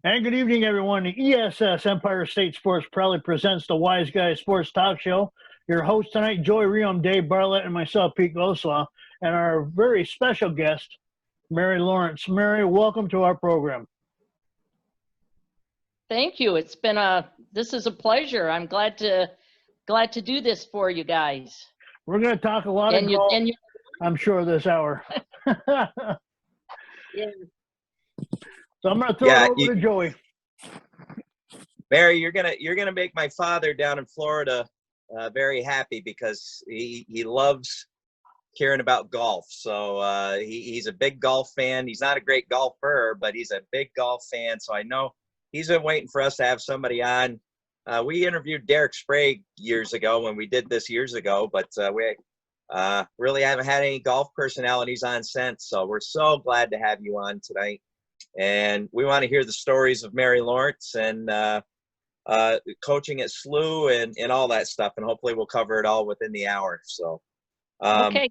And good evening, everyone. The ESS Empire State Sports proudly presents the Wise Guys Sports Talk Show. Your host tonight, Joey Riom, Dave Bartlett, and myself, Pete Goslaw, and our very special guest, Mary Lawrence. Mary, welcome to our program. Thank you. This is a pleasure. I'm glad to do this for you guys. We're going to talk a lot of golf, I'm sure, this hour. Yeah. So I'm going to throw it over to Joey. Mary, you're gonna make my father down in Florida very happy because he loves hearing about golf. So he's a big golf fan. He's not a great golfer, but he's a big golf fan. So I know he's been waiting for us to have somebody on. We interviewed Derek Sprague years ago when we did this years ago, but we really haven't had any golf personalities on since. So we're so glad to have you on tonight. And we want to hear the stories of Mary Lawrence and coaching at SLU and all that stuff. And hopefully we'll cover it all within the hour. So okay.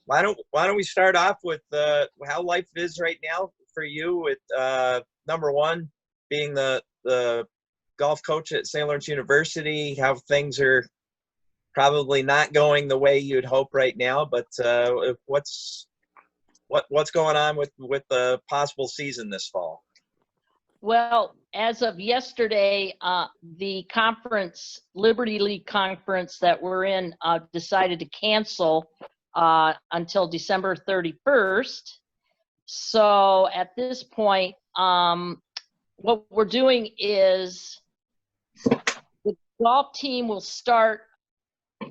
Why don't we start off with how life is right now for you with number one being the golf coach at St. Lawrence University, how things are probably not going the way you'd hope right now, but what's going on with the possible season this fall? Well, as of yesterday, the conference, Liberty League conference that we're in, decided to cancel until December 31st. So at this point, what we're doing is the golf team will start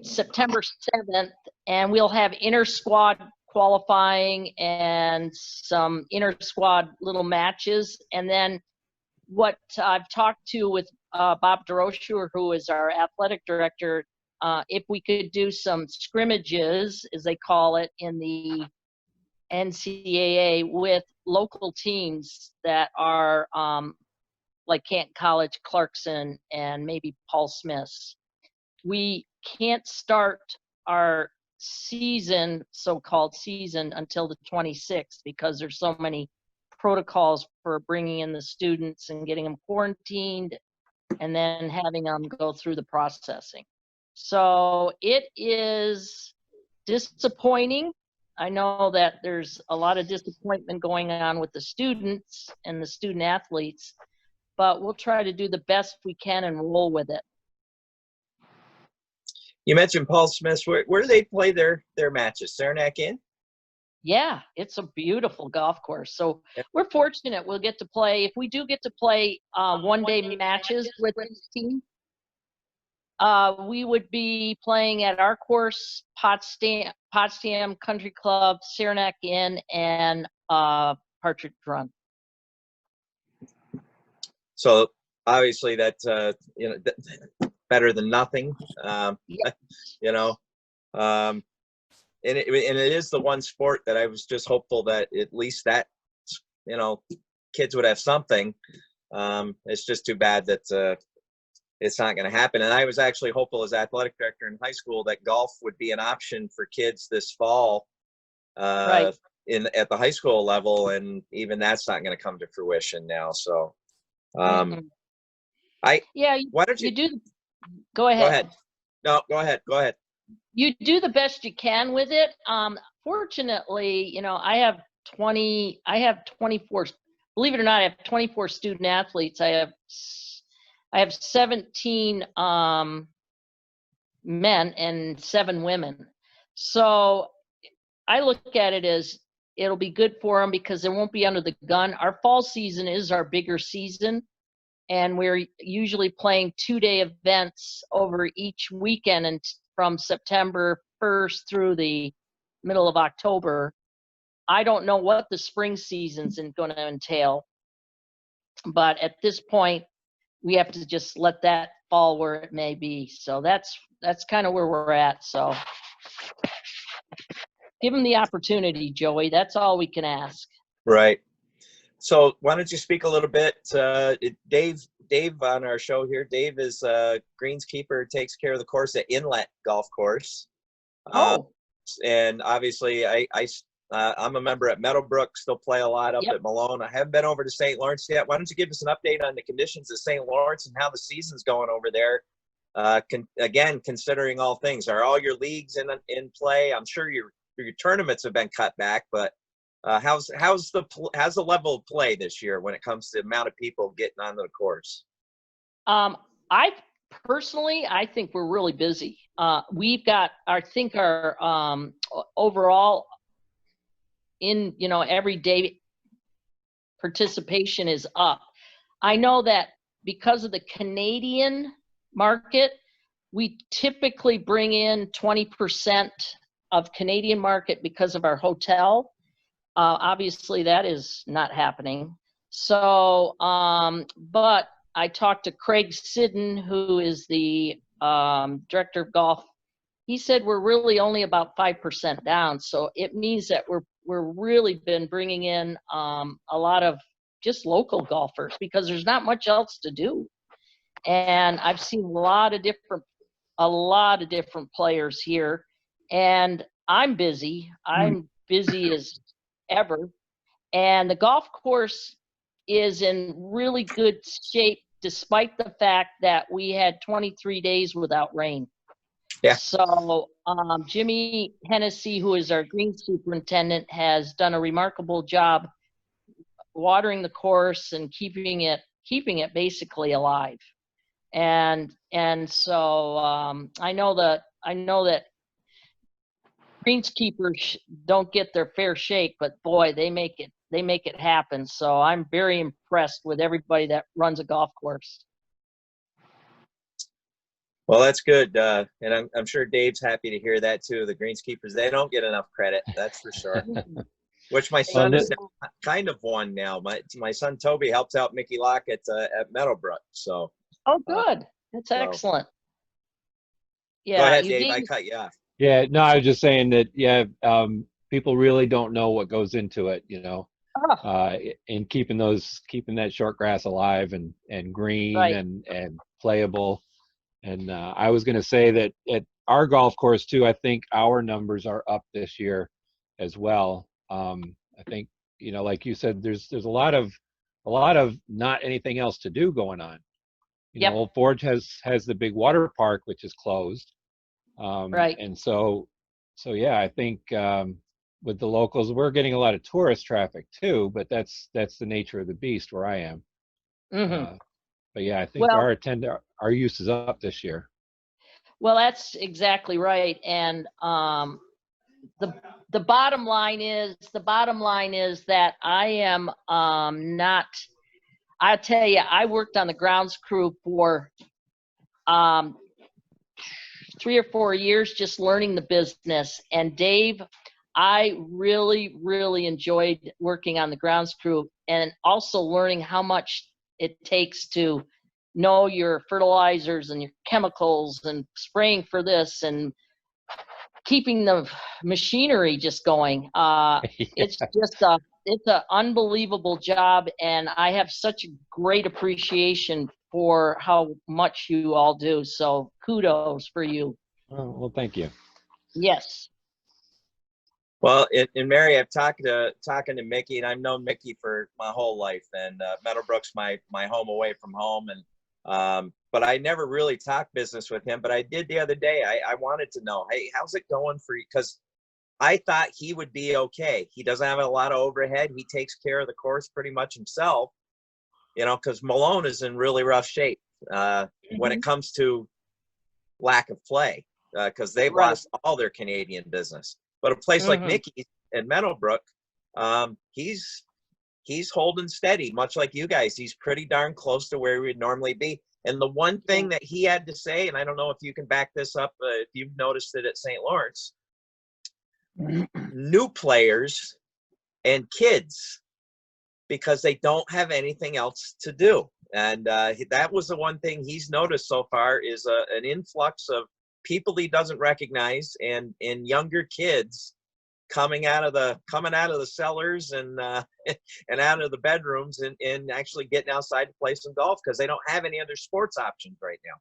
September 7th, and we'll have inter-squad qualifying and some inter-squad little matches. And then what I've talked to with Bob DeRocher, who is our athletic director, if we could do some scrimmages, as they call it, in the NCAA with local teams that are like Canton College, Clarkson, and maybe Paul Smith's. We can't start our season, so-called season, until the 26th because there's so many protocols for bringing in the students and getting them quarantined and then having them go through the processing. So it is disappointing. I know that there's a lot of disappointment going on with the students and the student athletes, but we'll try to do the best we can and roll with it. You mentioned Paul Smith's. Where do they play their matches? Saranac Inn? Yeah, it's a beautiful golf course. So we're fortunate we'll get to play. If we do get to play one-day matches with this team, we would be playing at our course, Potsdam Country Club, Saranac Inn, and Partridge Run. So obviously that's better than nothing. And it is the one sport that I was just hopeful that at least that kids would have something. It's just too bad that it's not going to happen. And I was actually hopeful as athletic director in high school that golf would be an option for kids this fall at the high school level, and even that's not going to come to fruition now. So why don't you do? Go ahead. Go ahead. No, go ahead. You do the best you can with it. Fortunately, I have 24, believe it or not, I have 24 student athletes. I have 17 men and 7 women. So I look at it as it'll be good for them because they won't be under the gun. Our fall season is our bigger season, and we're usually playing 2-day events over each weekend and from September 1st through the middle of October. I don't know what the spring season's going to entail, but at this point, we have to just let that fall where it may be. So that's kind of where we're at. So give them the opportunity, Joey. That's all we can ask. Right. So why don't you speak a little bit, Dave on our show here. Dave is greenskeeper, takes care of the course at Inlet Golf Course. And obviously I I'm a member at Meadowbrook, still play a lot up Yep. at Malone. I haven't been over to St. Lawrence yet. Why don't you give us an update on the conditions at St. Lawrence and how the season's going over there? Again, considering all things, are all your leagues in play? I'm sure your tournaments have been cut back, but how's the level of play this year when it comes to the amount of people getting onto the course? I personally, I think we're really busy. We've got, I think our overall in, everyday participation is up. I know that because of the Canadian market, we typically bring in 20% of Canadian market because of our hotel. Obviously that is not happening. So, but I talked to Craig Siddon, who is the director of golf. He said we're really only about 5% down. So it means that we're really been bringing in a lot of just local golfers because there's not much else to do. And I've seen a lot of different players here, and I'm busy. I'm busy as ever. And the golf course is in really good shape despite the fact that we had 23 days without rain. Yeah. So Jimmy Hennessy, who is our green superintendent, has done a remarkable job watering the course and keeping it basically alive. And so I know that greenskeepers don't get their fair shake, but boy, they make it happen. So I'm very impressed with everybody that runs a golf course. Well, that's good, and I'm sure Dave's happy to hear that too. The greenskeepers, they don't get enough credit, that's for sure. Which my son is kind of one now. My son Toby helps out Mickey Lockett at Meadowbrook. So. Oh, good. That's excellent. Yeah. Go ahead, Dave. I cut you off. Yeah, no, I was just saying that, people really don't know what goes into it, in keeping that short grass alive and green Right. and playable. And I was going to say that at our golf course too, I think our numbers are up this year as well. I think, like you said, there's a lot of not anything else to do going on. Yep. Old Forge has the big water park, which is closed. Right. And so yeah, I think with the locals, we're getting a lot of tourist traffic too, but that's the nature of the beast where I am. Mm-hmm. But yeah, I think our use is up this year. Well, that's exactly right. And the bottom line is that I am not. I'll tell you, I worked on the grounds crew for 3 or 4 years just learning the business. And Dave, I really, really enjoyed working on the grounds crew and also learning how much it takes to know your fertilizers and your chemicals and spraying for this and keeping the machinery just going. It's just it's an unbelievable job, and I have such a great appreciation for how much you all do. So kudos for you. Oh, well, thank you. Yes. Well, and Mary, I've talking to Mickey, and I've known Mickey for my whole life, and Meadowbrook's my home away from home, and but I never really talked business with him. But I did the other day. I wanted to know, hey, how's it going for you? Because I thought he would be okay. He doesn't have a lot of overhead. He takes care of the course pretty much himself, because Malone is in really rough shape when it comes to lack of play, because they've lost all their Canadian business. But a place like Mickey's and Meadowbrook, he's holding steady, much like you guys. He's pretty darn close to where we'd normally be. And the one thing that he had to say, and I don't know if you can back this up, if you've noticed it at St. Lawrence, new players and kids, because they don't have anything else to do. And that was the one thing he's noticed so far is an influx of people he doesn't recognize and younger kids coming out of the cellars and and out of the bedrooms and actually getting outside to play some golf because they don't have any other sports options right now.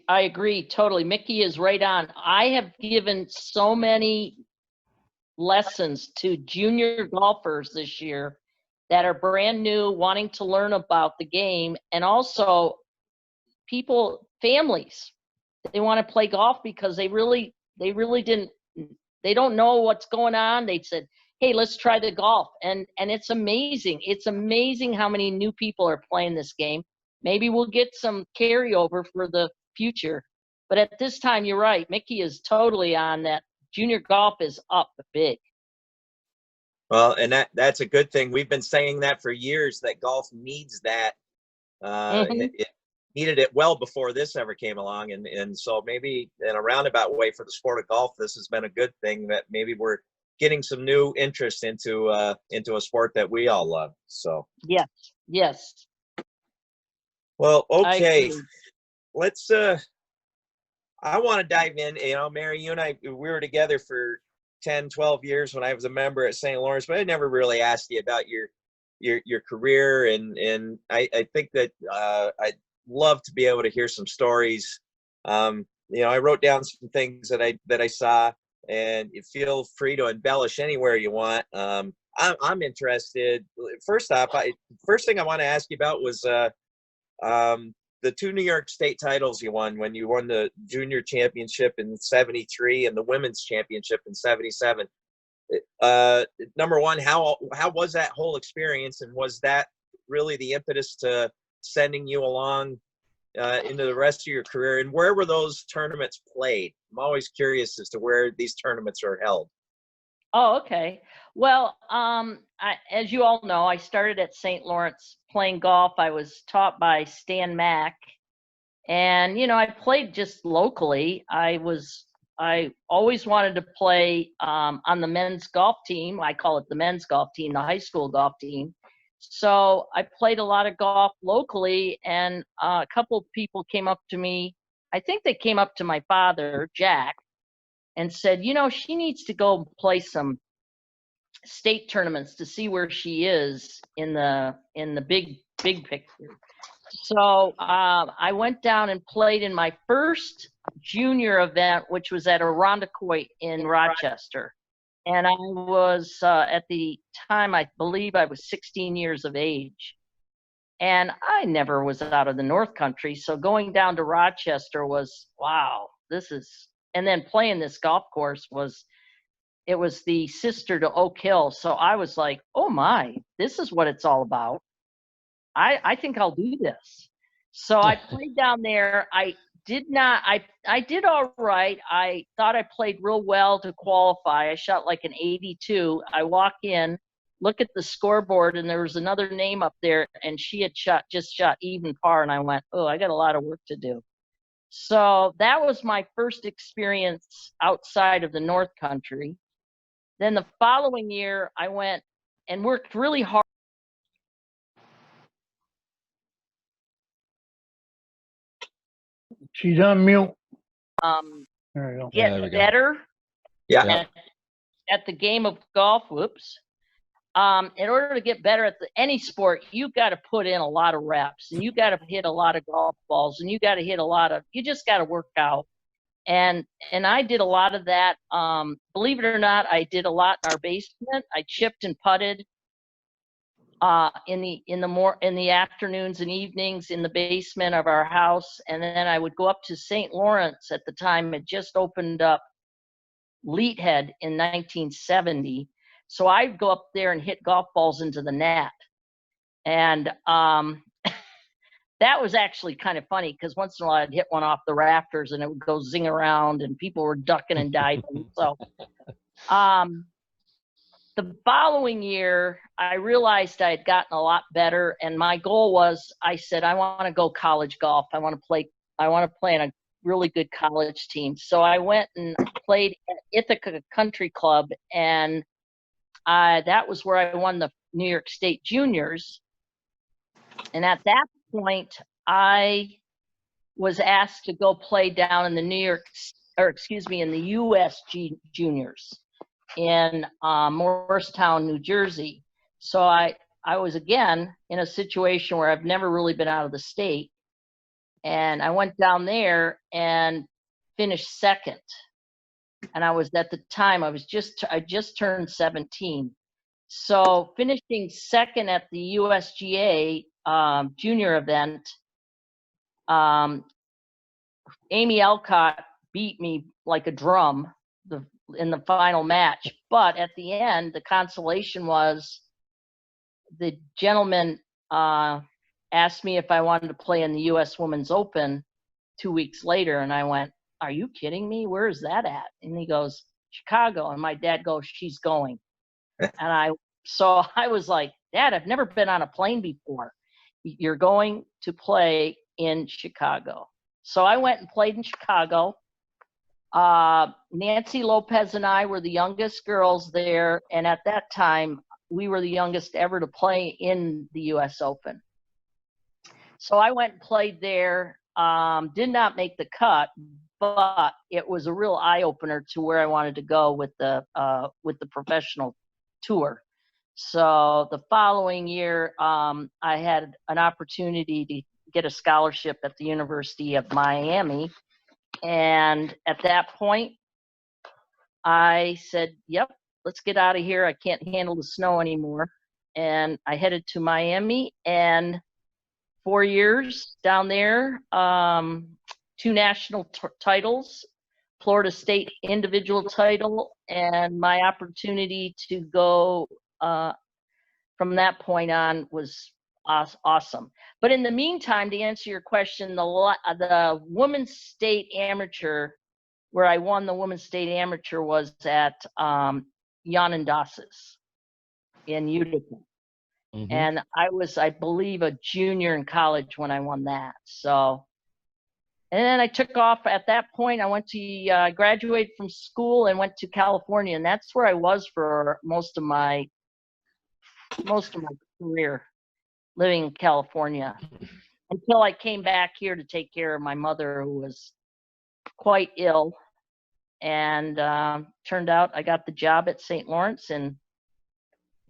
I agree totally. Mickey is right on. I have given so many lessons to junior golfers this year that are brand new, wanting to learn about the game, and also families. They want to play golf because they really they don't know what's going on. They said, hey, let's try the golf. And it's amazing. It's amazing how many new people are playing this game. Maybe we'll get some carryover for the future. But at this time, you're right. Mickey is totally on that. Junior golf is up big. Well, and that's a good thing. We've been saying that for years, that golf needs that. It needed it well before this ever came along. And so maybe in a roundabout way for the sport of golf, this has been a good thing, that maybe we're getting some new interest into a sport that we all love. So Yes. Well, okay. Let's I want to dive in. Mary, you and I, we were together for 10, 12 years when I was a member at St. Lawrence, but I never really asked you about your career. And I think that I'd love to be able to hear some stories. I wrote down some things that I saw, and you feel free to embellish anywhere you want. I'm interested. First off, first thing I want to ask you about was the 2 New York State titles you won when you won the junior championship in '73 and the women's championship in '77. Number one, how was that whole experience, and was that really the impetus to sending you along into the rest of your career? And where were those tournaments played? I'm always curious as to where these tournaments are held. Oh, okay. Well, as you all know, I started at St. Lawrence playing golf. I was taught by Stan Mack, and I played just locally. I always wanted to play on the men's golf team. I call it the men's golf team, the high school golf team. So I played a lot of golf locally, and a couple of people came up to me. I think they came up to my father, Jack, and said, she needs to go play some state tournaments to see where she is in the big picture. So I went down and played in my first junior event, which was at Irondequoit in Rochester. And I was, at the time, I believe I was 16 years of age. And I never was out of the North Country. So going down to Rochester was, wow, and then playing this golf course was the sister to Oak Hill. So I was like, oh my, this is what it's all about. I think I'll do this. So I played down there. I did all right. I thought I played real well to qualify. I shot like an 82. I walk in, look at the scoreboard, and there was another name up there, and she had just shot even par. And I went, oh, I got a lot of work to do. So that was my first experience outside of the North Country. Then the following year, I went and worked really hard. She's on mute. There you go. Get better. Yeah. At the game of golf. Whoops. In order to get better at any sport, you've got to put in a lot of reps, and you got to hit a lot of golf balls, and you got to hit you just got to work out. And I did a lot of that. Believe it or not, I did a lot in our basement. I chipped and putted in the afternoons and evenings in the basement of our house. And then I would go up to St. Lawrence. At the time, it just opened up Leathead in 1970. So I'd go up there and hit golf balls into the net. And that was actually kind of funny, because once in a while I'd hit one off the rafters and it would go zing around and people were ducking and diving. So the following year, I realized I had gotten a lot better, and my goal was, I said, I want to go college golf. I want to play on a really good college team. So I went and played at Ithaca Country Club, and that was where I won the New York State Juniors. And at that point, I was asked to go play down in in the U.S. Juniors in Morristown, New Jersey. So I was again in a situation where I've never really been out of the state. And I went down there and finished second. and I was at the time I just turned 17. So finishing second at the USGA junior event, Amy Alcott beat me like a drum in the final match. But at the end, the consolation was the gentleman asked me if I wanted to play in the U.S. Women's Open 2 weeks later, and I went, "Are you kidding me? Where is that at?" And he goes, "Chicago." And my dad goes, "She's going." And so I was like, "Dad, I've never been on a plane before. You're going to play in Chicago." So I went and played in Chicago. Nancy Lopez and I were the youngest girls there, and at that time, we were the youngest ever to play in the U.S. Open. So I went and played there. Did not make the cut, but it was a real eye-opener to where I wanted to go with the professional tour. So the following year, I had an opportunity to get a scholarship at the University of Miami. And at that point, I said, "Yep, let's get out of here. I can't handle the snow anymore." And I headed to Miami, and 4 years down there, 2 national titles, Florida State individual title, and my opportunity to go from that point on was awesome. But in the meantime, to answer your question, the women's state amateur, where I won the women's state amateur, was at Yanendosas in Utica. Mhm. And I was, I believe, a junior in college when I won that. So, and then I took off at that point. I went to graduate from school and went to California, and that's where I was for most of my career, living in California, until I came back here to take care of my mother, who was quite ill. And turned out I got the job at St. Lawrence, and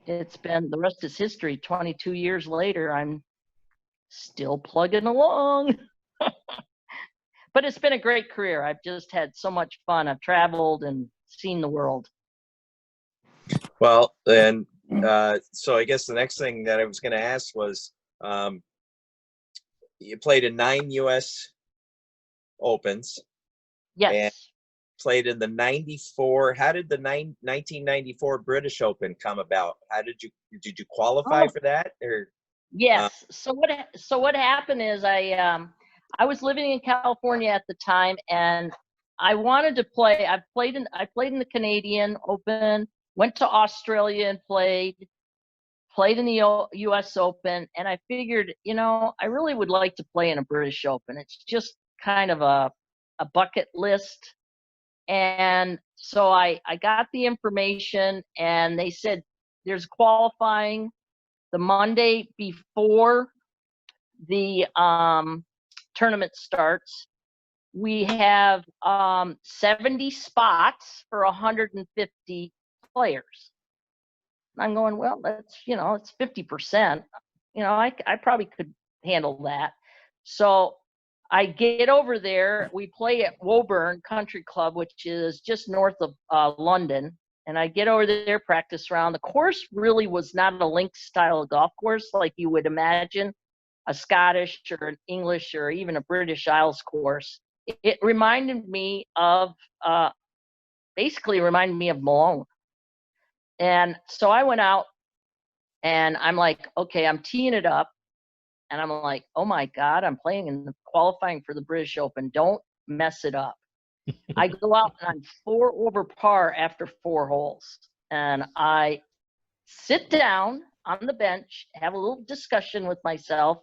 it's been, the rest is history. 22 years later, I'm still plugging along. But it's been a great career. I've just had so much fun. I've traveled and seen the world. Well, then, so I guess the next thing that I was going to ask was, you played in 9 U.S. Opens. Yes. And played in the 94. How did the 1994 British Open come about? How did you qualify for that? Or yes. So what happened is I was living in California at the time, and I wanted to play. I played in the Canadian Open, went to Australia and played in the U.S. Open, and I figured, I really would like to play in a British Open. It's just kind of a bucket list. And so I got the information, and they said there's qualifying the Monday before the tournament starts. We have 70 spots for 150 players. I'm going, well, that's, it's 50%. I probably could handle that. So I get over there. We play at Woburn Country Club, which is just north of London. And I get over there, practice round. The course really was not a links style golf course like you would imagine a Scottish or an English or even a British Isles course. It reminded me of, basically reminded me of Malone. And so I went out, and I'm like, okay, I'm teeing it up. And I'm like, oh my God, I'm playing in the qualifying for the British Open. Don't mess it up. I go out and I'm 4 over par after 4 holes. And I sit down on the bench, have a little discussion with myself.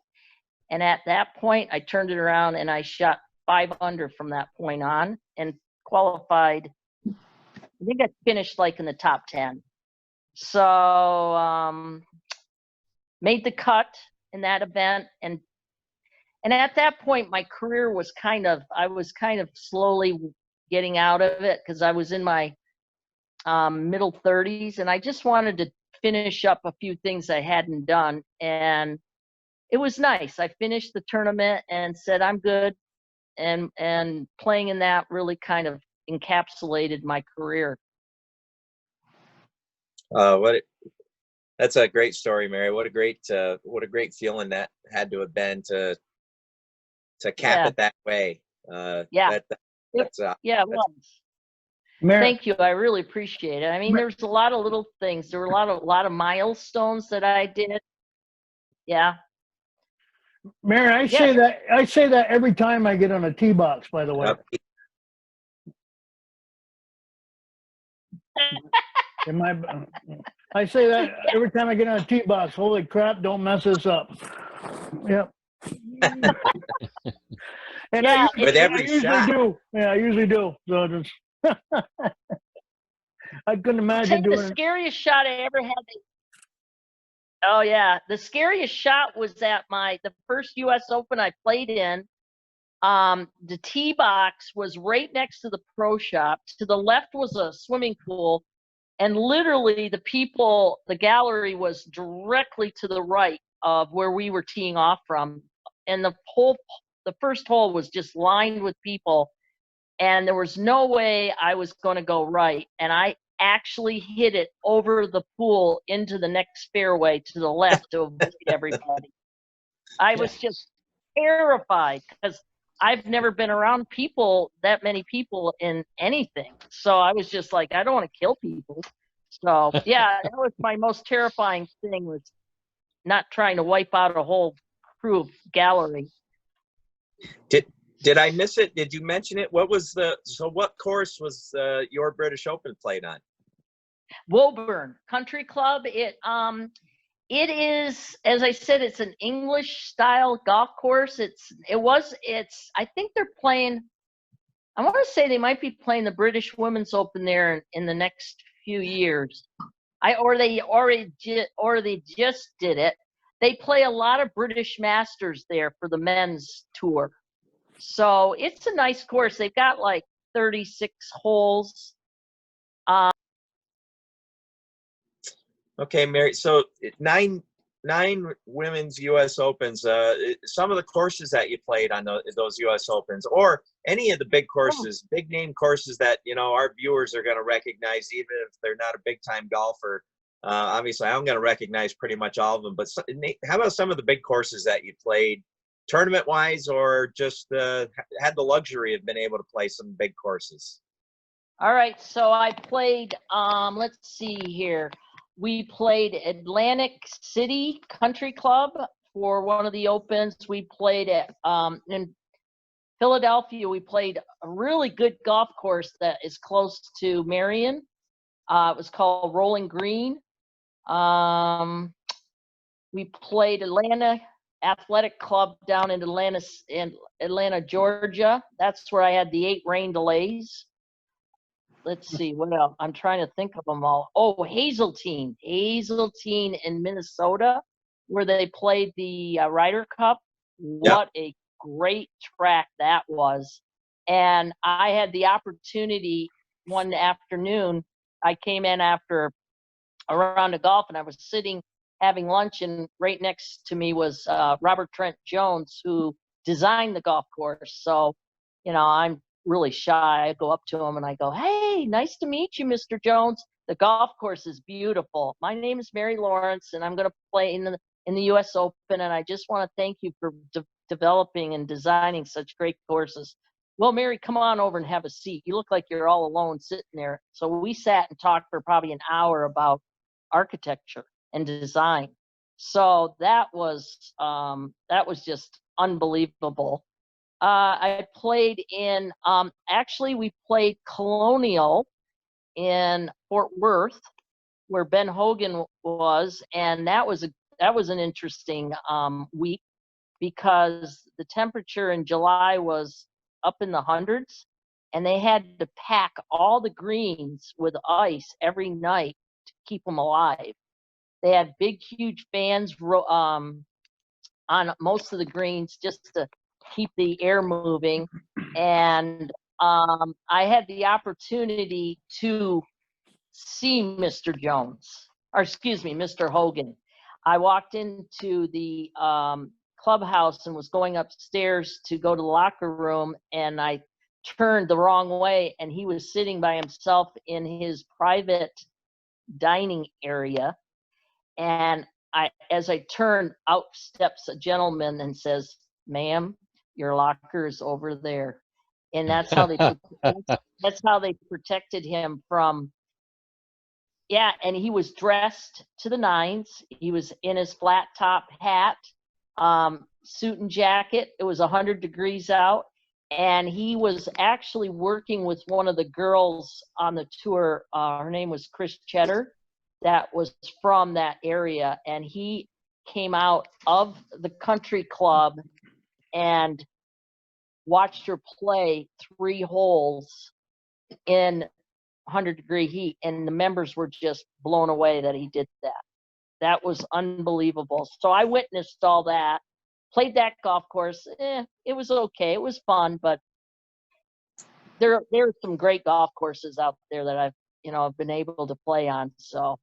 And at that point, I turned it around and I shot 5 under from that point on and qualified. I think I finished like in the top 10. So made the cut in that event, and at that point my career was I was kind of slowly getting out of it, because I was in my middle 30s, and I just wanted to finish up a few things I hadn't done. And it was nice. I finished the tournament and said I'm good, and playing in that really kind of encapsulated my career. That's a great story, Mary. What a great feeling that had to have been to cap Yeah. it that way. Yeah. That's Yeah, it was. Mary, Thank you. I really appreciate it. I mean, there's a lot of little things. There were a lot of milestones that I did. Yeah. Mary, I say that every time I get on a tee box, by the way. I say that every time I get on a tee box. Holy crap, don't mess this up. Yep. And Yeah, with every I usually shot. do. Yeah, I usually do. So just I couldn't I'll imagine tell you, doing the it. scariest shot I ever had. Oh yeah, the scariest shot was at the first U.S. Open I played in. The tee box was right next to the pro shop. To the left was a swimming pool, and literally the gallery was directly to the right of where we were teeing off from. And the first hole was just lined with people, and there was no way I was going to go right. And I actually hit it over the pool into the next fairway to the left to avoid everybody. I was just terrified because I've never been around that many people in anything. So I was just like, I don't want to kill people. So yeah, that was my most terrifying thing, was not trying to wipe out a whole crew of gallery. Did I miss it? Did you mention it? What course was your British Open played on? Woburn Country Club. It is, as I said, it's an English style golf course. I think they're playing, I want to say they might be playing the British Women's Open there in the next few years. Or they just did it. They play a lot of British Masters there for the men's tour. So it's a nice course. They've got like 36 holes. Okay, Mary. So nine women's U.S. Opens. Some of the courses that you played on those U.S. Opens, or any of the big courses, big name courses that our viewers are going to recognize, even if they're not a big time golfer. Obviously, I'm going to recognize pretty much all of them. But how about some of the big courses that you played, tournament wise, or just had the luxury of being able to play some big courses? All right, so I played. Let's see here. We played Atlantic City Country Club for one of the opens. We played at in Philadelphia. We played a really good golf course that is close to Marion. It was called Rolling Green. We played Atlanta Athletic Club down in Atlanta, Georgia. That's where I had the 8 rain delays. Let's see, what else? I'm trying to think of them all. Oh, Hazeltine in Minnesota, where they played the Ryder Cup. What a great track that was. And I had the opportunity one afternoon. I came in after a round of golf, and I was sitting having lunch, and right next to me was Robert Trent Jones, who designed the golf course. So, I'm really shy. I go up to him and I go, "Hey, nice to meet you, Mr. Jones. The golf course is beautiful. My name is Mary Lawrence, and I'm going to play in the U.S. Open, and I just want to thank you for developing and designing such great courses. Well, Mary, come on over and have a seat. You look like you're all alone sitting there." So we sat and talked for probably an hour about architecture and design. So that was just unbelievable. I played in, actually we played Colonial in Fort Worth, where Ben Hogan was, and that was an interesting week, because the temperature in July was up in the hundreds, and they had to pack all the greens with ice every night to keep them alive. They had big, huge fans on most of the greens just to keep the air moving. And I had the opportunity to see Mr. Jones, or excuse me, Mr. Hogan. I walked into the clubhouse and was going upstairs to go to the locker room, and I turned the wrong way, and he was sitting by himself in his private dining area. And as I turned, out steps a gentleman and says, "Ma'am, your locker is over there." And that's how they that's how they protected him from. Yeah, and he was dressed to the nines. He was in his flat top hat, suit and jacket. It was 100 degrees out, and he was actually working with one of the girls on the tour. Her name was Chris Cheddar, that was from that area, and he came out of the country club and watched her play 3 holes in 100-degree heat, and the members were just blown away that he did that. That was unbelievable. So I witnessed all that, played that golf course. It was okay. It was fun, but there are some great golf courses out there that I've been able to play on. So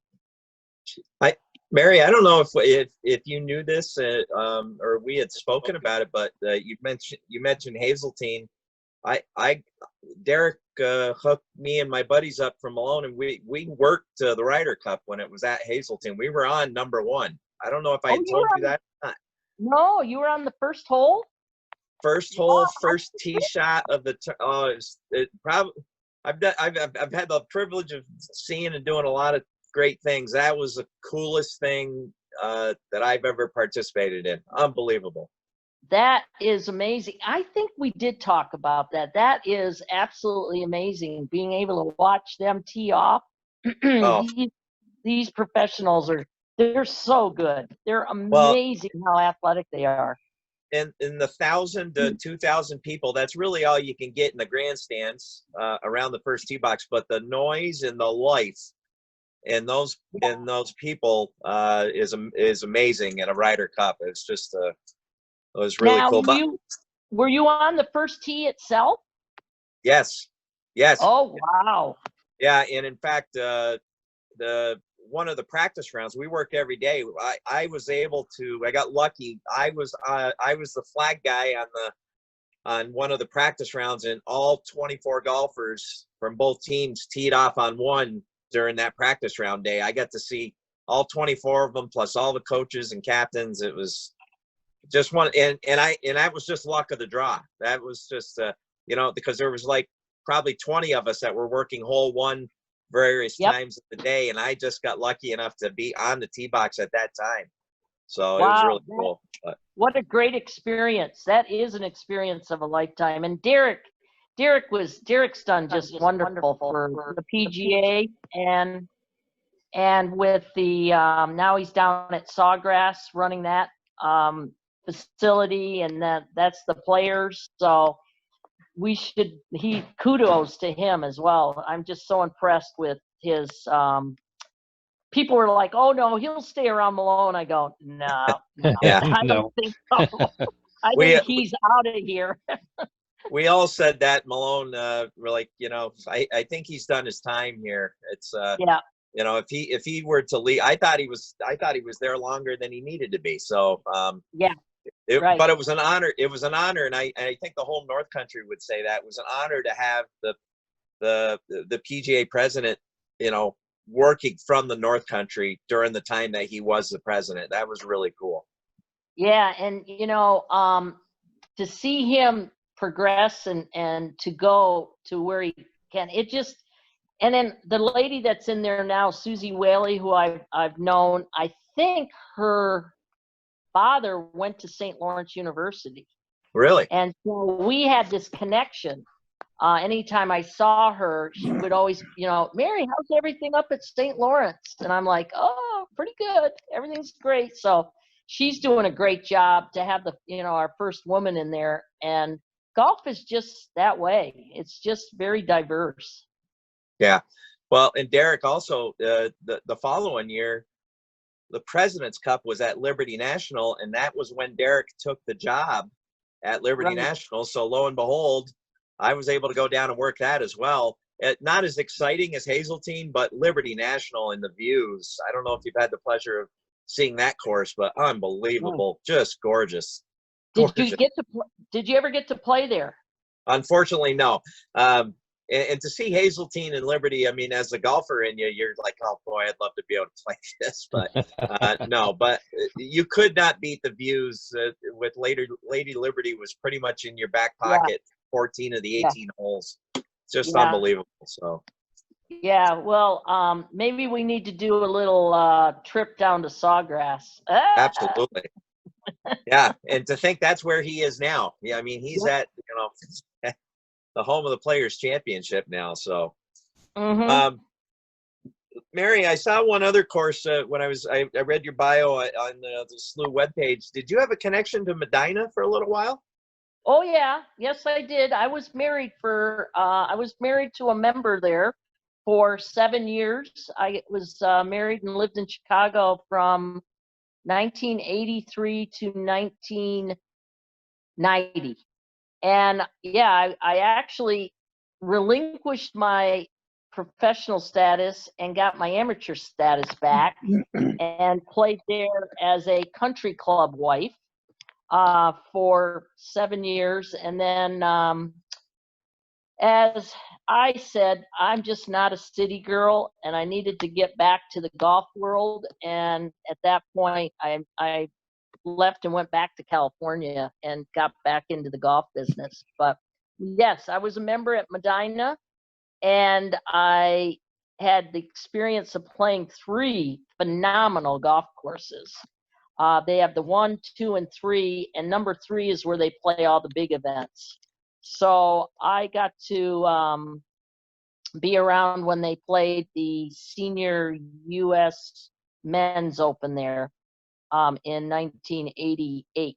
Mary, I don't know if you knew this or we had spoken about it, but you mentioned Hazeltine. Derek hooked me and my buddies up from Malone, and we worked the Ryder Cup when it was at Hazeltine. We were on number 1. I don't know if I had told you that. No, you were on the first hole. First hole, first tee shot of the. I've had the privilege of seeing and doing a lot of great things. That was the coolest thing that I've ever participated in. Unbelievable. That is amazing. I think we did talk about that. That is absolutely amazing, being able to watch them tee off. Oh. These professionals they're so good. They're amazing how athletic they are. In the 1,000 to 2,000 people, that's really all you can get in the grandstands around the first tee box. But the noise and the lights and those people is amazing at a Ryder Cup. It's just it was really now, cool. Were you on the first tee itself? Yes. Oh, wow. Yeah, and in fact, one of the practice rounds, we work every day. I was able to. I got lucky. I was the flag guy on one of the practice rounds, and all 24 golfers from both teams teed off on one during that practice round day. I got to see all 24 of them, plus all the coaches and captains. It was just one, and that was just luck of the draw. That was just because there was like probably 20 of us that were working hole 1 various times of the day, and I just got lucky enough to be on the tee box at that time. So wow, it was really cool. But what a great experience. That is an experience of a lifetime. And Derek's done just wonderful for the PGA and with the now he's down at Sawgrass running that facility, and that's the Players. So kudos to him as well. I'm just so impressed with his people were like, "Oh no, he'll stay around Malone." I go, no. Yeah. I don't think so. I think he's out of here. We all said that. Malone, we're like, I think he's done his time here. It's yeah. If he were to leave, I thought he was there longer than he needed to be. So yeah. Right. But it was an honor. It was an honor, and I think the whole North Country would say that it was an honor to have the PGA president, working from the North Country during the time that he was the president. That was really cool. Yeah, and to see him progress and to go to where he can, and then the lady that's in there now, Susie Whaley, who I've known, I think her father went to St. Lawrence University. Really? And so we had this connection. Anytime I saw her, she would always, "Mary, how's everything up at St. Lawrence?" And I'm like, "Oh, pretty good. Everything's great." So she's doing a great job to have our first woman in there. And golf is just that way. It's just very diverse. Yeah. Well, and Derek also, the following year, the President's Cup was at Liberty National, and that was when Derek took the job at Liberty National. So lo and behold, I was able to go down and work that as well. Not as exciting as Hazeltine, but Liberty National and the views. I don't know if you've had the pleasure of seeing that course, but unbelievable, just gorgeous. Did you ever get to play there? Unfortunately, no. And to see Hazeltine and Liberty, I mean, as a golfer in you, you're like, oh boy, I'd love to be able to play this, but no. But you could not beat the views with Lady Liberty was pretty much in your back pocket. 14 of the 18 holes, just unbelievable. So. Yeah, well, maybe we need to do a little trip down to Sawgrass. Absolutely. Yeah, and to think that's where he is now. Yeah, I mean, he's at the home of the Players Championship now. So, Mary, I saw one other course when I read your bio on the SLU webpage. Did you have a connection to Medina for a little while? Oh yeah, yes I did. I was married to a member there for 7 years. I was married and lived in Chicago from 1983 to 1990. And yeah, I actually relinquished my professional status and got my amateur status back and played there as a country club wife for 7 years. And then, as I said, I'm just not a city girl, and I needed to get back to the golf world. And at that point, I left and went back to California and got back into the golf business. But yes, I was a member at Medina, and I had the experience of playing 3 phenomenal golf courses. They have the 1, 2, and 3, and number 3 is where they play all the big events. So I got to be around when they played the Senior U.S. Men's Open there in 1988.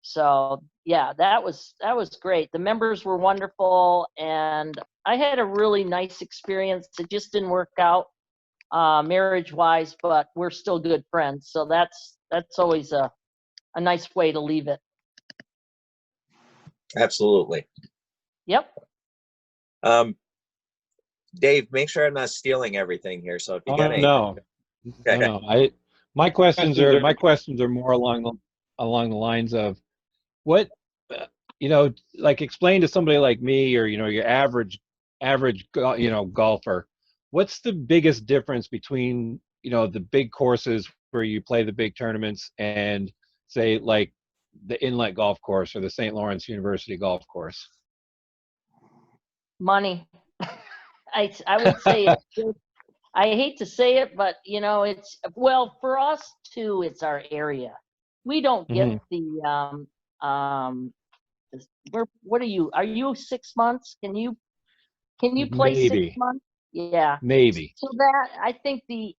So yeah, that was great. The members were wonderful, and I had a really nice experience. It just didn't work out marriage-wise, but we're still good friends. So that's always a nice way to leave it. Absolutely. Yep. Dave, make sure I'm not stealing everything here. So if you get any, no, okay. no. My questions are more along the lines of what like explain to somebody like me or your average golfer, what's the biggest difference between the big courses where you play the big tournaments and say like the Inlet Golf Course or the St. Lawrence University Golf Course? Money. I would say I hate to say it, but it's, well, for us too, it's our area. We don't get the what are you 6 months? Can you play Maybe. 6 months? Yeah. Maybe. So that, I think the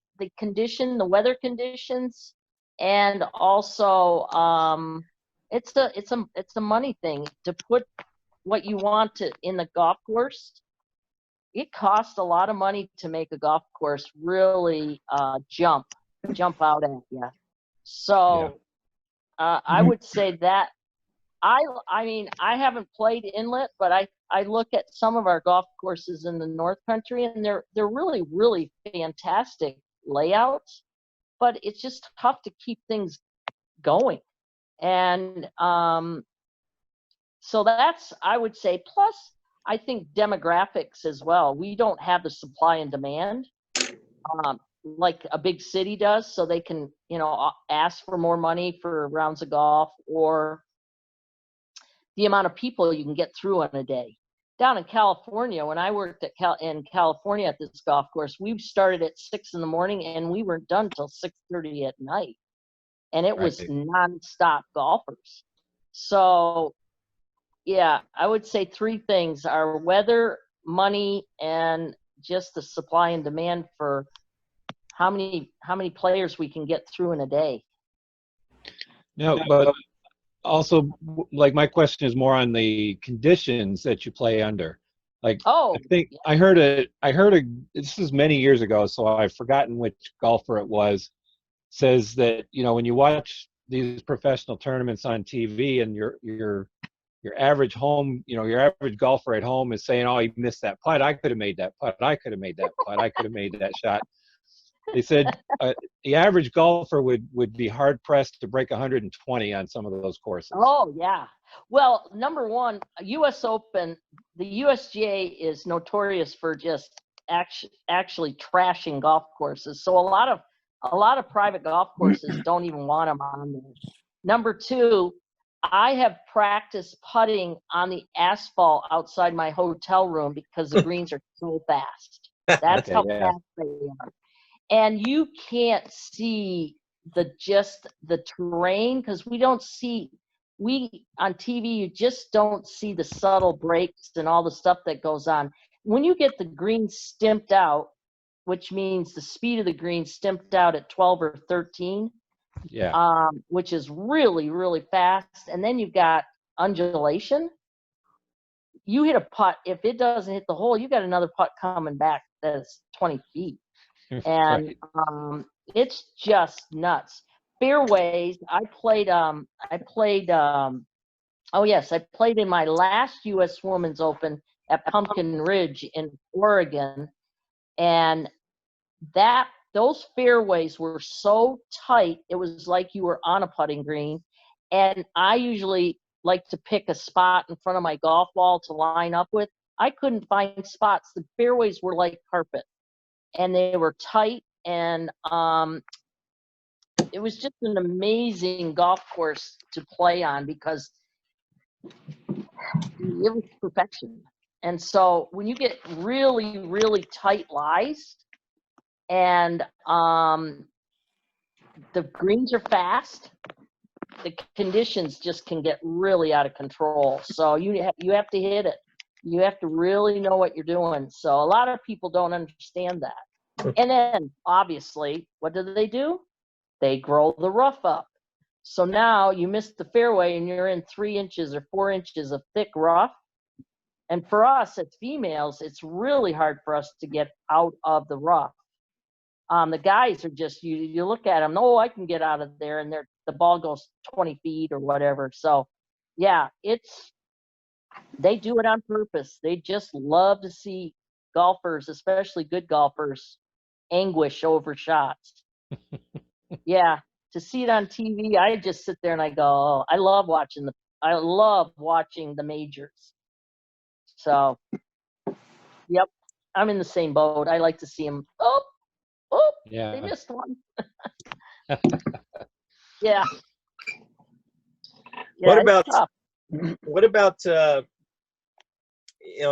weather conditions, and also it's a money thing to put what you want in the golf course. It costs a lot of money to make a golf course really jump out at you. So I would say that I mean, I haven't played Inlet, but I look at some of our golf courses in the North Country, and they're really, really fantastic layouts, but it's just tough to keep things going. And so that's, I would say, plus I think demographics as well. We don't have the supply and demand like a big city does, so they can, ask for more money for rounds of golf, or the amount of people you can get through in a day. Down in California, when I worked in California at this golf course, we started at 6 in the morning and we weren't done till 6:30 at night, and it was nonstop golfers. So yeah, I would say 3 things are weather, money, and just the supply and demand for how many players we can get through in a day. No, but also, like, my question is more on the conditions that you play under. Like, I think I heard this is many years ago, so I've forgotten which golfer it was, says that, when you watch these professional tournaments on TV and your average home, your average golfer at home is saying, oh, he missed that putt. I could have made that putt. I could have made that putt. I could have made that shot. They said the average golfer would be hard pressed to break 120 on some of those courses. Oh, yeah. Well, number one, U.S. Open, the USGA is notorious for just actually trashing golf courses. So a lot of private golf courses don't even want them on there. Number two, I have practiced putting on the asphalt outside my hotel room because the greens are so fast. That's Okay, how yeah. fast they are. And you can't see the terrain because we on TV, you just don't see the subtle breaks and all the stuff that goes on. When you get the green stimped out, which means the speed of the green stimped out at 12 or 13, Yeah. which is really, really fast. And then you've got undulation. You hit a putt. If it doesn't hit the hole, you got another putt coming back that's 20 feet. And Right. it's just nuts. Fairways. I played in my last U.S. Women's Open at Pumpkin Ridge in Oregon, and those fairways were so tight, it was like you were on a putting green. And I usually like to pick a spot in front of my golf ball to line up with. I couldn't find spots. The fairways were like carpet, and they were tight, and it was just an amazing golf course to play on because it was perfection. And so when you get really, really tight lies and the greens are fast, the conditions just can get really out of control. So you have to hit it. You have to really know what you're doing. So a lot of people don't understand that. And then obviously, what do? They grow the rough up. So now you missed the fairway and you're in 3 inches or 4 inches of thick rough. And for us as females, it's really hard for us to get out of the rough. The guys are just, you look at them, oh, I can get out of there, and the ball goes 20 feet or whatever. So yeah, they do it on purpose. They just love to see golfers, especially good golfers, anguish over shots. Yeah, to see it on TV, I just sit there and I go, oh, I love watching the majors. So, yep, I'm in the same boat. I like to see them. Oh, Yeah. they missed one. Yeah. What it's about tough.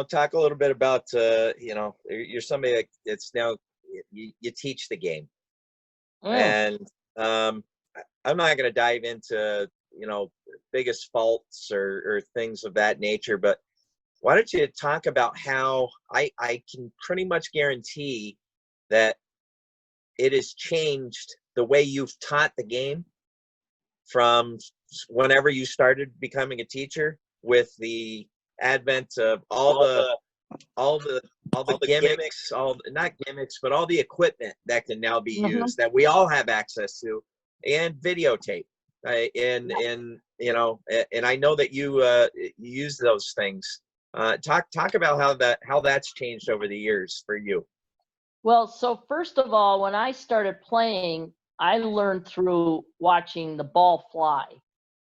talk a little bit about you're somebody that's now you teach the game. And I'm not going to dive into biggest faults or things of that nature, but why don't you talk about how I can pretty much guarantee that it has changed the way you've taught the game from whenever you started becoming a teacher, with the advent of all the gimmicks, not gimmicks, but all the equipment that can now be used, that we all have access to, and videotape. And I know that you use those things. Talk about how that's changed over the years for you. Well, so first of all, when I started playing, I learned through watching the ball fly.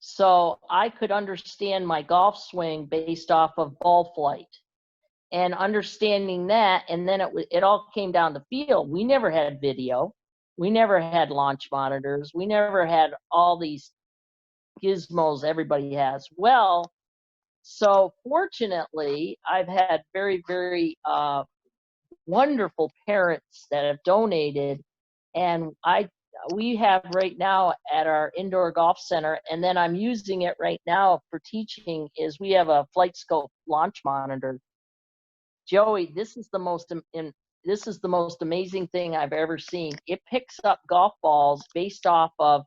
So I could understand my golf swing based off of ball flight and understanding that. And then it all came down to feel. We never had video. We never had launch monitors. We never had all these gizmos everybody has. Well, so fortunately, I've had very, very wonderful parents that have donated, and we have right now at our indoor golf center, and then I'm using it right now for teaching, is we have a FlightScope launch monitor. Joey, this is the most amazing thing I've ever seen. It picks up golf balls based off of,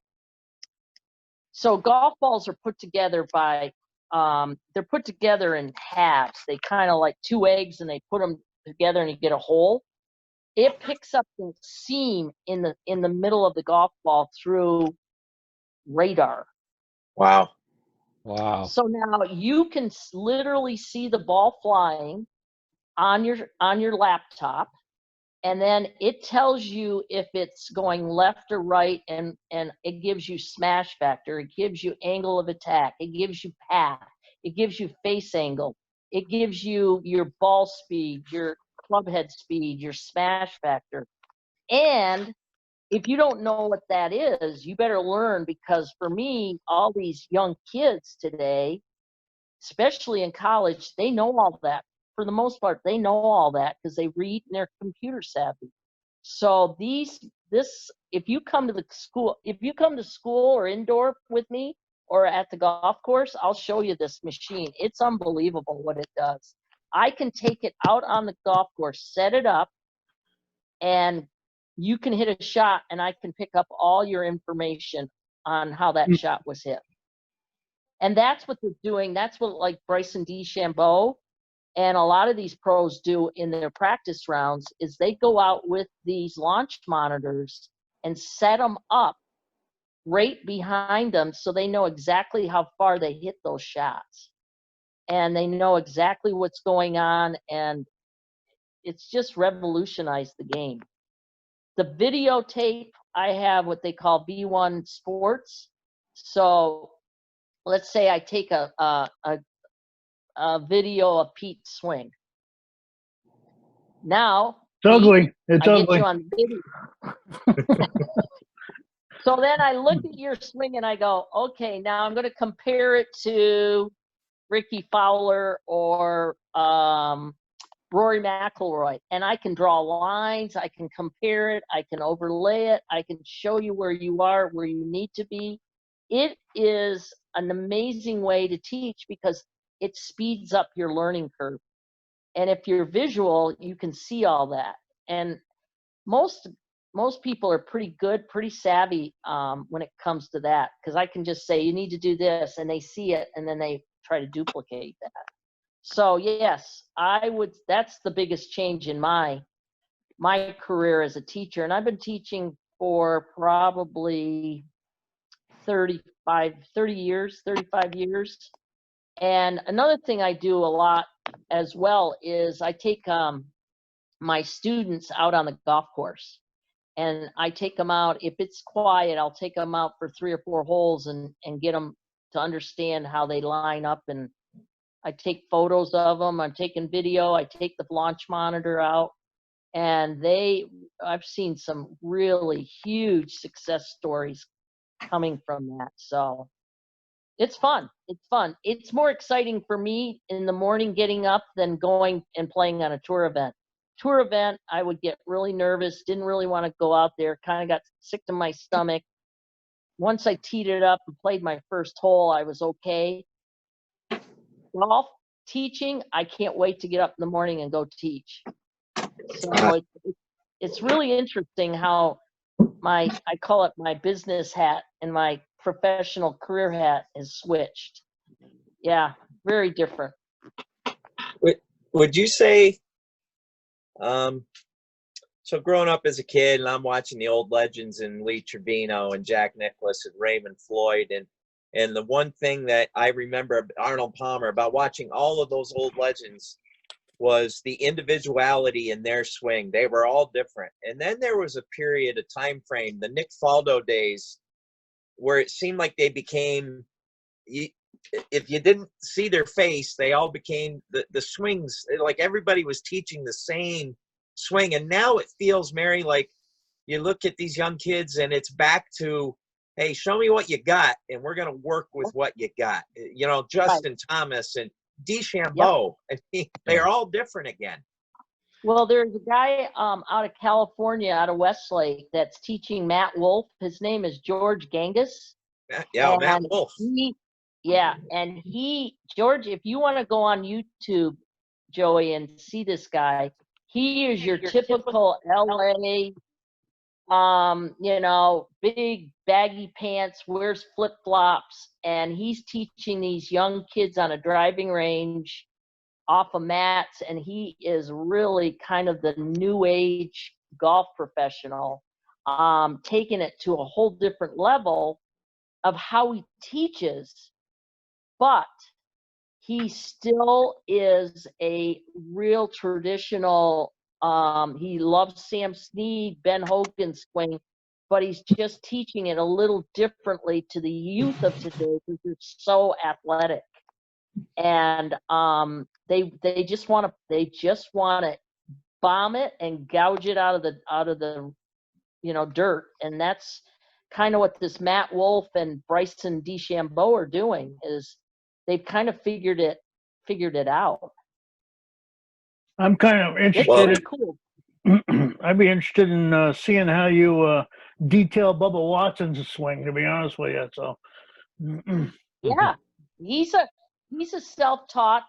so golf balls are put together by they're put together in halves. They kind of like 2 eggs, and they put them together and you get a hole. It picks up the seam in the middle of the golf ball through radar. Wow. So now you can literally see the ball flying on your laptop, And then it tells you if it's going left or right, and it gives you smash factor, it gives you angle of attack, it gives you path, it gives you face angle, it gives you your ball speed, your club head speed, your smash factor. And if you don't know what that is, you better learn, because for me, all these young kids today, especially in college, they know all that. For the most part, they know all that because they read and they're computer savvy. So if you come to school or indoor with me or at the golf course, I'll show you this machine. It's unbelievable what it does. I can take it out on the golf course, set it up, and you can hit a shot, and I can pick up all your information on how that shot was hit. And that's what they're doing. That's what, like, Bryson DeChambeau and a lot of these pros do in their practice rounds, is they go out with these launch monitors and set them up right behind them so they know exactly how far they hit those shots. And they know exactly what's going on, and it's just revolutionized the game. The videotape, I have what they call V1 Sports. So let's say I take a video of Pete's swing. Now, It's ugly. I It's get ugly. you on video. So then I look at your swing and I go, okay, now I'm going to compare it to Ricky Fowler or Rory McIlroy, and I can draw lines, I can compare it, I can overlay it, I can show you where you are, where you need to be. It is an amazing way to teach because it speeds up your learning curve. And if you're visual, you can see all that. And most people are pretty good, pretty savvy when it comes to that, because I can just say, you need to do this, and they see it, and then they try to duplicate that. So yes, that's the biggest change in my career as a teacher. And I've been teaching for probably 35 years. And another thing I do a lot as well is I take my students out on the golf course. And I take them out. If it's quiet, I'll take them out for 3 or 4 holes and get them to understand how they line up. And I take photos of them. I'm taking video. I take the launch monitor out. And I've seen some really huge success stories coming from that. So it's fun. It's fun. It's more exciting for me in the morning getting up than going and playing on a tour event. Tour event, I would get really nervous, didn't really want to go out there, kind of got sick to my stomach. Once I teed it up and played my first hole, I was okay. Golf, teaching, I can't wait to get up in the morning and go teach. So it's really interesting how I call it my business hat and my professional career hat has switched. Yeah, very different. Would you say, so growing up as a kid, and I'm watching the old legends and Lee Trevino and Jack Nicklaus and Raymond Floyd, and the one thing that I remember Arnold Palmer about watching all of those old legends was the individuality in their swing. They were all different. And then there was a period, a time frame, the Nick Faldo days, where it seemed like they became, if you didn't see their face, they all became the swings, like everybody was teaching the same swing. And now it feels, Mary, like you look at these young kids and it's back to, hey, show me what you got, and we're going to work with what you got. You know, Justin Thomas and DeChambeau. Yep. I mean, they're all different again. Well, there's a guy out of California, out of Westlake, that's teaching Matt Wolf. His name is George Genghis. Yeah, Matt Wolf. George, if you want to go on YouTube, Joey, and see this guy, he is your typical LA, big baggy pants, wears flip-flops, and he's teaching these young kids on a driving range off of mats, and he is really kind of the new age golf professional, taking it to a whole different level of how he teaches, but he still is a real traditional He loves Sam Snead, Ben Hogan's swing, but he's just teaching it a little differently to the youth of today because they're so athletic. And they just want to bomb it and gouge it out of the dirt. And that's kind of what this Matt Wolf and Bryson DeChambeau are doing, is they've kind of figured it out. I'm kind of It's interested. pretty cool. I'd be interested in seeing how you detail Bubba Watson's swing, to be honest with you. So, Yeah, he's a self-taught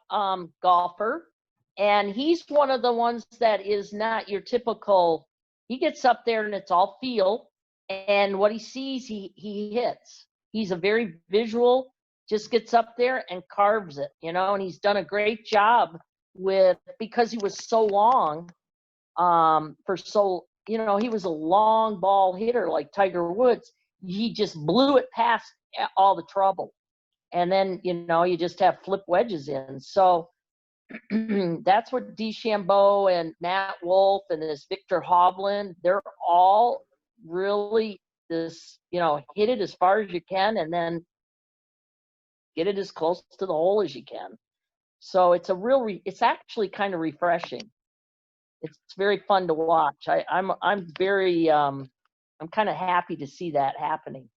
golfer, and he's one of the ones that is not your typical. He gets up there and it's all feel, and what he sees, he hits. He's a very visual, just gets up there and carves it, and he's done a great job because he was so long, he was a long ball hitter like Tiger Woods. He just blew it past all the trouble. And then, you just have flip wedges in. So that's what DeChambeau and Matt Wolf and this Victor Hovland, they're all really this, hit it as far as you can and then get it as close to the hole as you can. So it's it's actually kind of refreshing. It's very fun to watch. I'm kind of happy to see that happening.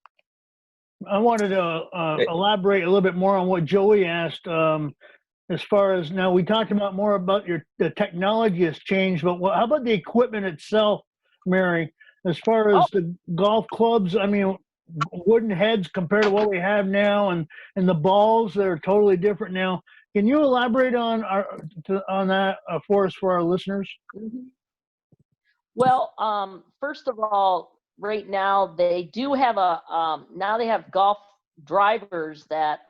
I wanted to elaborate a little bit more on what Joey asked. As far as now, we talked about more about the technology has changed, but how about the equipment itself, Mary? As far as the golf clubs, I mean, wooden heads compared to what we have now, and the balls that are totally different now. Can you elaborate on that for us, for our listeners? Mm-hmm. Well, first of all, right now they do have now they have golf drivers that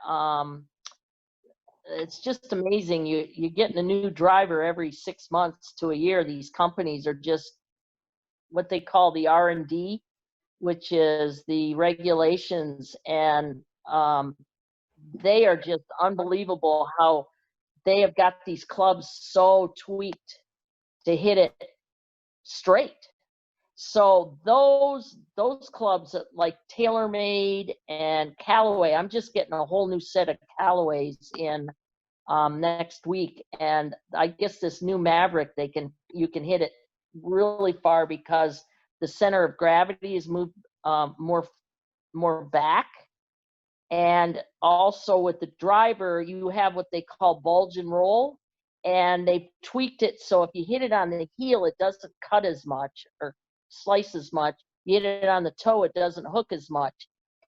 it's just amazing. You're getting a new driver every 6 months to a year. These companies are just what they call the R&D, which is the regulations, and they are just unbelievable how they have got these clubs so tweaked to hit it straight. So those clubs like TaylorMade and Callaway, I'm just getting a whole new set of Callaways in next week, and I guess this new Maverick, you can hit it really far because the center of gravity is moved more back. And also with the driver, you have what they call bulge and roll, and they've tweaked it so if you hit it on the heel, it doesn't cut as much or slice as much. You hit it on the toe, it doesn't hook as much.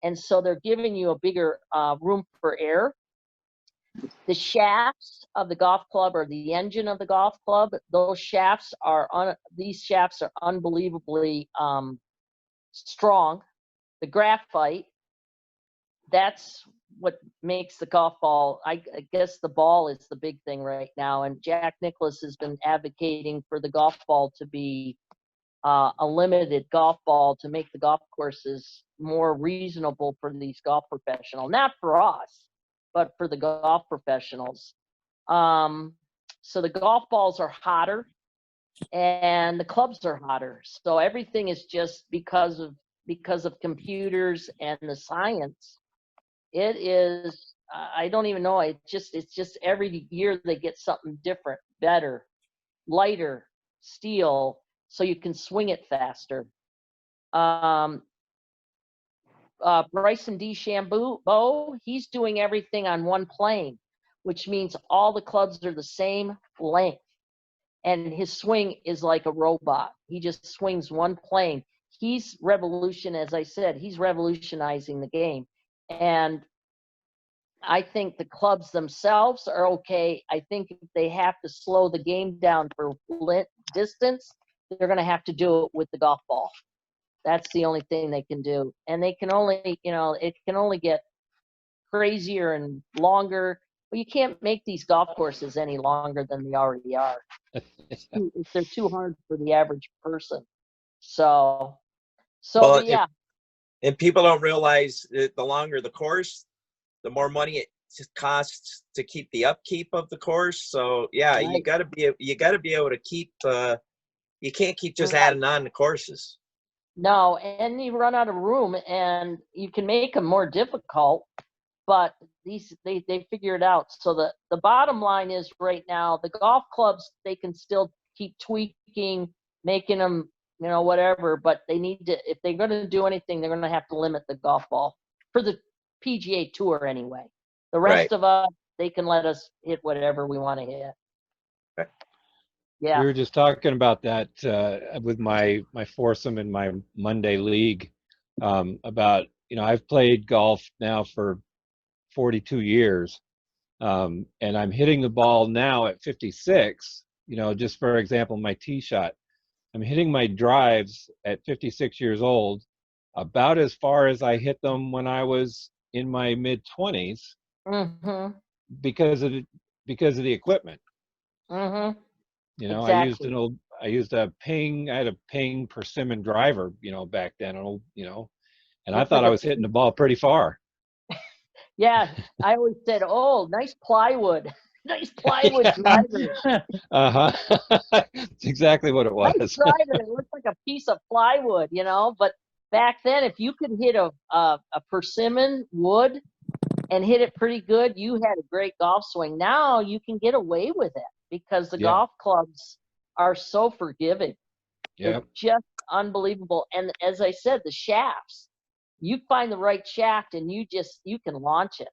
And so they're giving you a bigger room for air. The shafts of the golf club, or the engine of the golf club, these shafts are unbelievably strong. The graphite, that's what makes the golf ball. I guess the ball is the big thing right now, and Jack Nicklaus has been advocating for the golf ball to be a limited golf ball to make the golf courses more reasonable for these golf professionals, not for us, but for the golf professionals. So the golf balls are hotter and the clubs are hotter. So everything is just because of computers and the science. It is, I don't even know. It's just every year they get something different, better, lighter, steel, so you can swing it faster. Bryson DeChambeau, he's doing everything on one plane, which means all the clubs are the same length. And his swing is like a robot. He just swings one plane. As I said, he's revolutionizing the game. And I think the clubs themselves are okay. I think if they have to slow the game down for distance, they're going to have to do it with the golf ball. That's the only thing they can do. And they can only, it can only get crazier and longer. But you can't make these golf courses any longer than they already are. They're too hard for the average person. Yeah. And people don't realize that the longer the course, the more money it costs to keep the upkeep of the course. So yeah, right. you got to be able to keep you can't keep just adding on the courses. No, and you run out of room, and you can make them more difficult, but they figure it out. So the bottom line is right now, the golf clubs, they can still keep tweaking, making them, whatever, but they need to, if they're going to do anything, they're going to have to limit the golf ball for the PGA Tour anyway. The rest of us, they can let us hit whatever we want to hit. Right. Yeah. We were just talking about that with my foursome in my Monday league, about, I've played golf now for 42 years, and I'm hitting the ball now at 56. Just for example, my tee shot, I'm hitting my drives at 56 years old about as far as I hit them when I was in my mid-20s, Mm-hmm. because of the equipment. Mm-hmm. Exactly. I used a Ping, I had a Ping Persimmon driver, back then, and I thought I was hitting the ball pretty far. Yeah, I always said, "Oh, nice plywood, nice plywood driver." It's exactly what it was. Nice driver. It looked like a piece of plywood, But back then, if you could hit a persimmon wood and hit it pretty good, you had a great golf swing. Now you can get away with it because the golf clubs are so forgiving. Yeah. It's just unbelievable. And as I said, the shafts, you find the right shaft and you can launch it.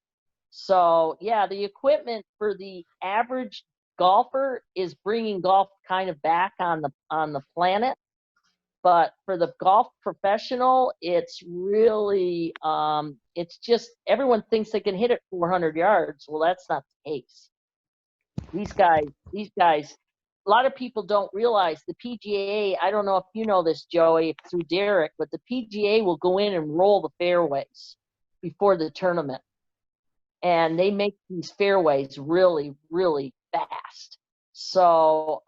So yeah, the equipment for the average golfer is bringing golf kind of back on the planet. But for the golf professional, it's really, it's just, everyone thinks they can hit it 400 yards. Well, that's not the case. These guys, a lot of people don't realize the PGA, I don't know if you know this, Joey, through Derek, but the PGA will go in and roll the fairways before the tournament. And they make these fairways really, really fast. So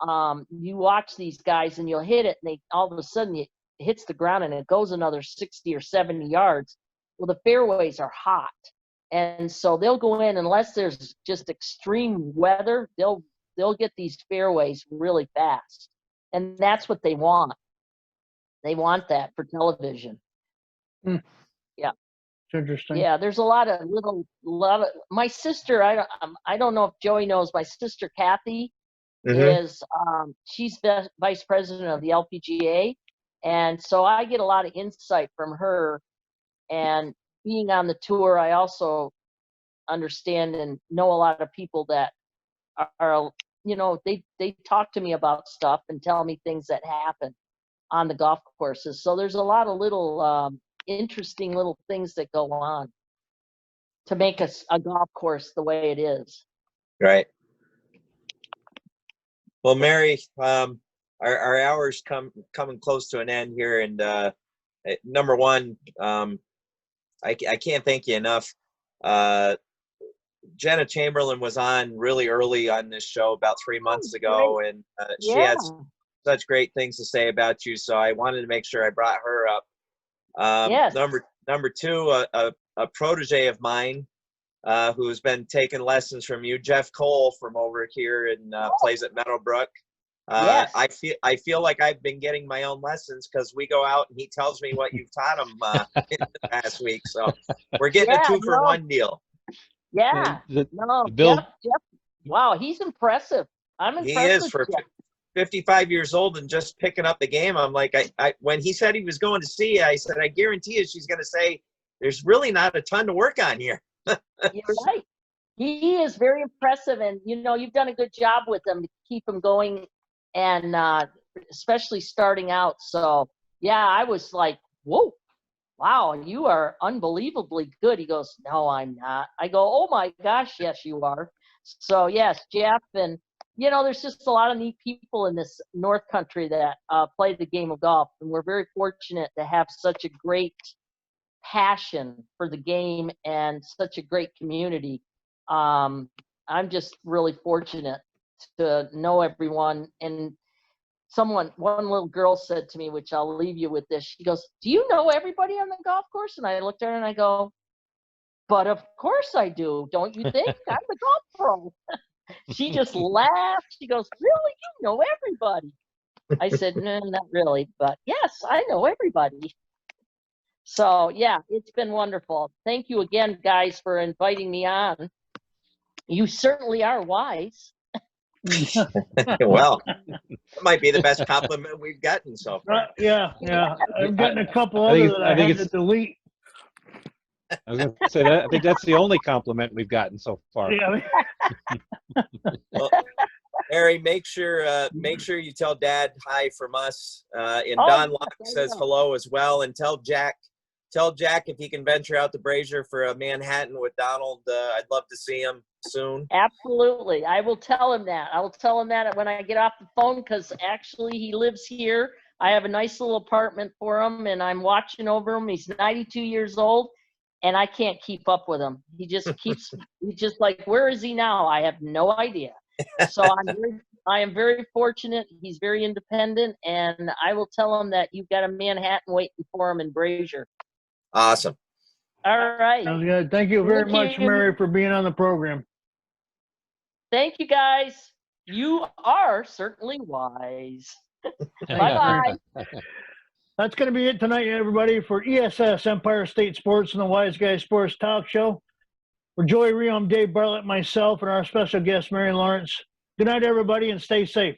you watch these guys and you'll hit it, and all of a sudden it hits the ground and it goes another 60 or 70 yards. Well, the fairways are hot. And so they'll go in, unless there's just extreme weather, they'll get these fairways really fast. And that's what they want. They want that for television. Hmm. Yeah. It's interesting. Yeah, there's a lot of my sister, I don't know if Joey knows, my sister Kathy is she's vice president of the LPGA, and so I get a lot of insight from her. And being on the tour, I also understand and know a lot of people that are they talk to me about stuff and tell me things that happen on the golf courses. So there's a lot of little interesting little things that go on to make a golf course the way it is. Right. Well, Mary, our hour's coming close to an end here, and number one, I can't thank you enough. Jenna Chamberlain was on really early on this show about 3 months ago, and she had such great things to say about you. So I wanted to make sure I brought her up. Yes. Number two, a protege of mine who's been taking lessons from you, Jeff Cole from over here, and plays at Meadowbrook. Yes. I feel like I've been getting my own lessons because we go out and he tells me what you've taught him in the past week. So we're getting a 2-for-1 deal. Yeah. Jeff, wow, he's impressive. I'm impressed. He is for 55 years old and just picking up the game. I'm like, I when he said he was going to see you, I said, I guarantee you she's going to say, there's really not a ton to work on here. You're right. He is very impressive, and you've done a good job with him to keep him going, and especially starting out. So yeah, I was like, whoa, wow, you are unbelievably good. He goes, no, I'm not. I go, oh my gosh, yes, you are. So yes, Jeff, and there's just a lot of neat people in this North Country that play the game of golf, and we're very fortunate to have such a great passion for the game and such a great community. I'm just really fortunate to know everyone. And one little girl said to me, which I'll leave you with this, she goes, do you know everybody on the golf course? And I looked at her and I go, but of course I do. Don't you think? I'm the golf pro. She just laughed. She goes, really? You know everybody. I said, no, not really, but yes, I know everybody. So yeah, it's been wonderful. Thank you again, guys, for inviting me on. You certainly are wise. Well, that might be the best compliment we've gotten so far. Yeah. I've gotten a couple I think others it's- that I I think had to it's- delete. I was going to say that. I think that's the only compliment we've gotten so far. Yeah. Well, Harry, make sure you tell Dad hi from us. And Oh, Don yes, Locke I says will. hello as well. And tell Jack if he can venture out to Brazier for a Manhattan with Donald. I'd love to see him soon. Absolutely. I will tell him that. I will tell him that when I get off the phone, because actually he lives here. I have a nice little apartment for him, and I'm watching over him. He's 92 years old, and I can't keep up with him. He just keeps, he's just like, where is he now? I have no idea. So I am very fortunate. He's very independent, and I will tell him that you've got a Manhattan waiting for him in Brazier. Awesome. All right. Sounds good. Thank you very Thank much, you. Mary, for being on the program. Thank you, guys. You are certainly wise. Bye-bye. That's going to be it tonight, everybody, for ESS Empire State Sports and the Wise Guy Sports Talk Show. For Joey Reo, I'm Dave Bartlett, myself, and our special guest, Mary Lawrence. Good night, everybody, and stay safe.